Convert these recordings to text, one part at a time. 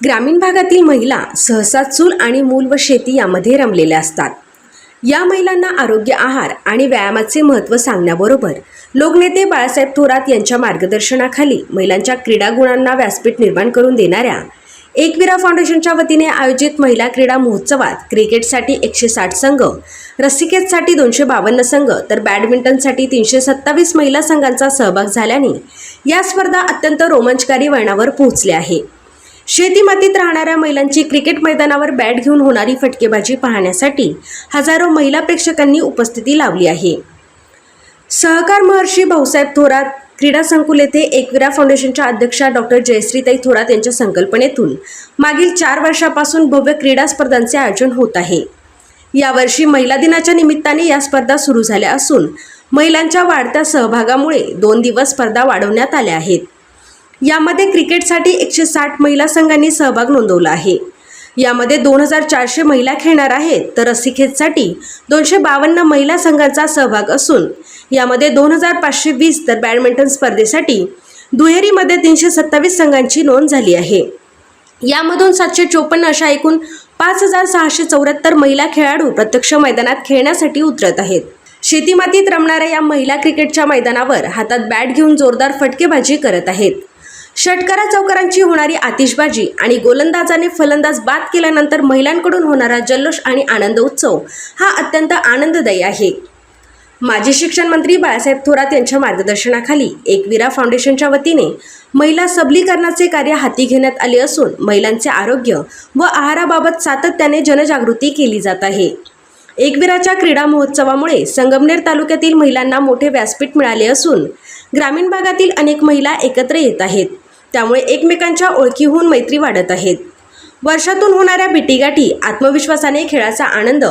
ग्रामीण भागातील महिला सहसा चूल आणि मूल व शेती यामध्ये रमलेल्या असतात. या महिलांना आरोग्य, आहार आणि व्यायामाचे महत्त्व सांगण्याबरोबर लोकनेते बाळासाहेब थोरात यांच्या मार्गदर्शनाखाली महिलांच्या क्रीडा गुणांना व्यासपीठ निर्माण करून देणाऱ्या एकविरा फाउंडेशनच्या वतीने आयोजित महिला क्रीडा महोत्सवात क्रिकेटसाठी 160 संघ, रस्सीखेचसाठी 252 संघ तर बॅडमिंटनसाठी 327 महिला संघांचा सहभाग झाल्याने या स्पर्धा अत्यंत रोमांचकारी वळणावर पोहोचल्या आहे. शेतीमातीत राहणाऱ्या महिलांची क्रिकेट मैदानावर बॅट घेऊन होणारी फटकेबाजी पाहण्यासाठी हजारो महिला प्रेक्षकांनी उपस्थिती लावली आहे. सहकार महर्षी भाऊसाहेब थोरात क्रीडा संकुल येथे एकविरा फाउंडेशनच्या अध्यक्षा डॉक्टर जयश्रीताई थोरात यांच्या संकल्पनेतून मागील 4 वर्षापासून भव्य क्रीडा स्पर्धांचे आयोजन होत आहे. यावर्षी महिला दिनाच्या निमित्ताने या स्पर्धा सुरू झाल्या असून महिलांच्या वाढत्या सहभागामुळे 2 दिवस स्पर्धा वाढवण्यात आल्या आहेत. यामध्ये क्रिकेटसाठी 160 महिला संघांनी सहभाग नोंदवला आहे. यामध्ये 2400 महिला खेळणार आहेत तर रस्सीखेचसाठी 252 महिला संघांचा सहभाग असून यामध्ये 2520 तर बॅडमिंटन स्पर्धेसाठी दुहेरीमध्ये 327 संघांची नोंद झाली आहे. यामधून 754 अशा एकूण 5674 महिला खेळाडू प्रत्यक्ष मैदानात खेळण्यासाठी उतरत आहेत. शेतीमातीत रमणाऱ्या या महिला क्रिकेटच्या मैदानावर हातात बॅट घेऊन जोरदार फटकेबाजी करत आहेत. षटकारा चौकारांची होणारी आतिषबाजी आणि गोलंदाजाने फलंदाज बाद केल्यानंतर महिलांकडून होणारा जल्लोष आणि आनंद उत्सव हा अत्यंत आनंददायी आहे. माजी शिक्षण मंत्री बाळासाहेब थोरात यांच्या मार्गदर्शनाखाली एकविरा फाउंडेशनच्या वतीने महिला सबलीकरणाचे कार्य हाती घेण्यात आले असून महिलांचे आरोग्य व आहाराबाबत सातत्याने जनजागृती केली जात आहे. एकविराच्या क्रीडा महोत्सवामुळे संगमनेर तालुक्यातील महिलांना मोठे व्यासपीठ मिळाले असून ग्रामीण भागातील अनेक महिला एकत्र येत आहेत. त्यामुळे एकमेकांच्या ओळखी होऊन मैत्री वाढत आहेत. वर्षातून होणाऱ्या भेटीगाठी, आत्मविश्वासाने खेळाचा आनंद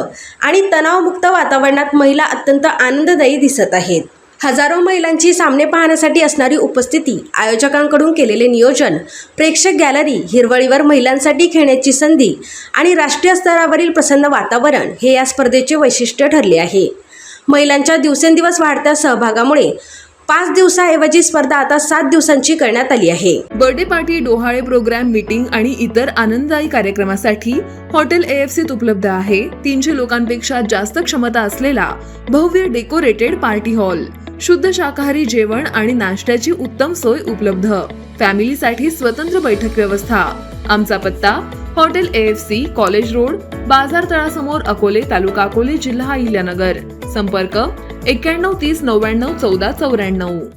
आणि तणावमुक्त वातावरणात महिला अत्यंत आनंददायी दिसत आहेत. हजारो महिलांची सामने पाहण्यासाठी असणारी उपस्थिती, आयोजकांकडून केलेले नियोजन, प्रेक्षक गॅलरी, हिरवळीवर महिलांसाठी खेळण्याची संधी आणि राष्ट्रीय स्तरावरील प्रसन्न वातावरण हे या स्पर्धेचे वैशिष्ट्य ठरले आहे. महिलांच्या दिवसेंदिवस वाढत्या सहभागामुळे 5 दिवसाऐवजी स्पर्धा आता 7 दिवसांची करण्यात आली आहे. बर्थडे पार्टी, डोहाळे प्रोग्राम, मीटिंग आणि इतर आनंददायी कार्यक्रमासाठी हॉटेल AFCत उपलब्ध आहे 300 लोकांपेक्षा जास्त क्षमता असलेला भव्य डेकोरेटेड पार्टी हॉल, शुद्ध शाकाहारी जेवण आणि नाश्त्याची उत्तम सोय उपलब्ध, फॅमिलीसाठी स्वतंत्र बैठक व्यवस्था. आमचा पत्ता हॉटेल AFC, कॉलेज रोड, बाजार तळासमोर, अकोले, तालुका अकोले, जिल्हा अहिल्यानगर. संपर्क 91 30 99 14 94.